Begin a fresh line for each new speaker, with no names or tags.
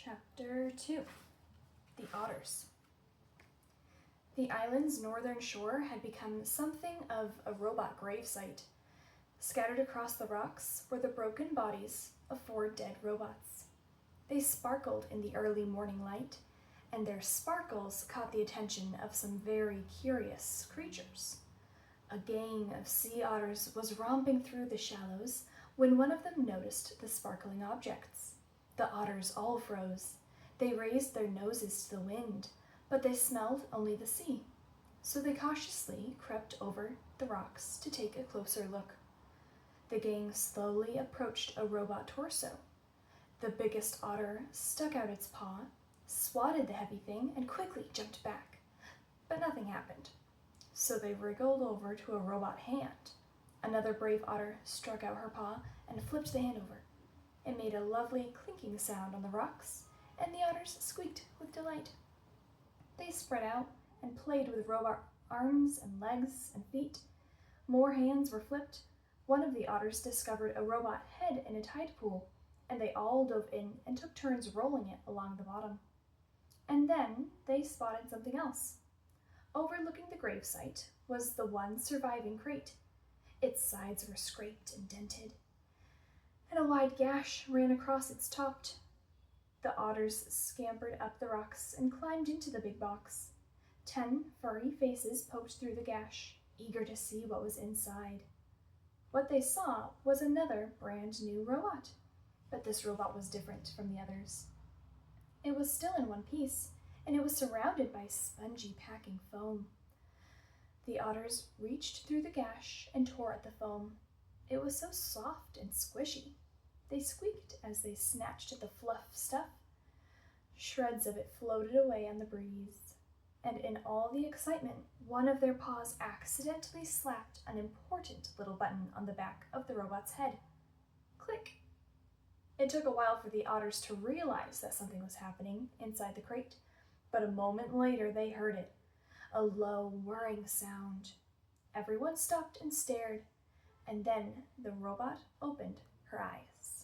Chapter 2 The Otters. The island's northern shore had become something of a robot gravesite. Scattered across the rocks were the broken bodies of 4 dead robots. They sparkled in the early morning light, and their sparkles caught the attention of some very curious creatures. A gang of sea otters was romping through the shallows when one of them noticed the sparkling objects. The otters all froze. They raised their noses to the wind, but they smelled only the sea, so they cautiously crept over the rocks to take a closer look. The gang slowly approached a robot torso. The biggest otter stuck out its paw, swatted the heavy thing, and quickly jumped back. But nothing happened, so they wriggled over to a robot hand. Another brave otter struck out her paw and flipped the hand over. It made a lovely clinking sound on the rocks, and the otters squeaked with delight. They spread out and played with robot arms and legs and feet. More hands were flipped. One of the otters discovered a robot head in a tide pool, and they all dove in and took turns rolling it along the bottom. And then they spotted something else. Overlooking the gravesite was the one surviving crate. Its sides were scraped and dented, and a wide gash ran across its top. The otters scampered up the rocks and climbed into the big box. 10 furry faces poked through the gash, eager to see what was inside. What they saw was another brand new robot, but this robot was different from the others. It was still in one piece, and it was surrounded by spongy packing foam. The otters reached through the gash and tore at the foam. It was so soft and squishy. They squeaked as they snatched at the fluff stuff. Shreds of it floated away on the breeze, and in all the excitement, one of their paws accidentally slapped an important little button on the back of the robot's head. Click! It took a while for the otters to realize that something was happening inside the crate, but a moment later they heard it, a low, whirring sound. Everyone stopped and stared, and then the robot opened her eyes.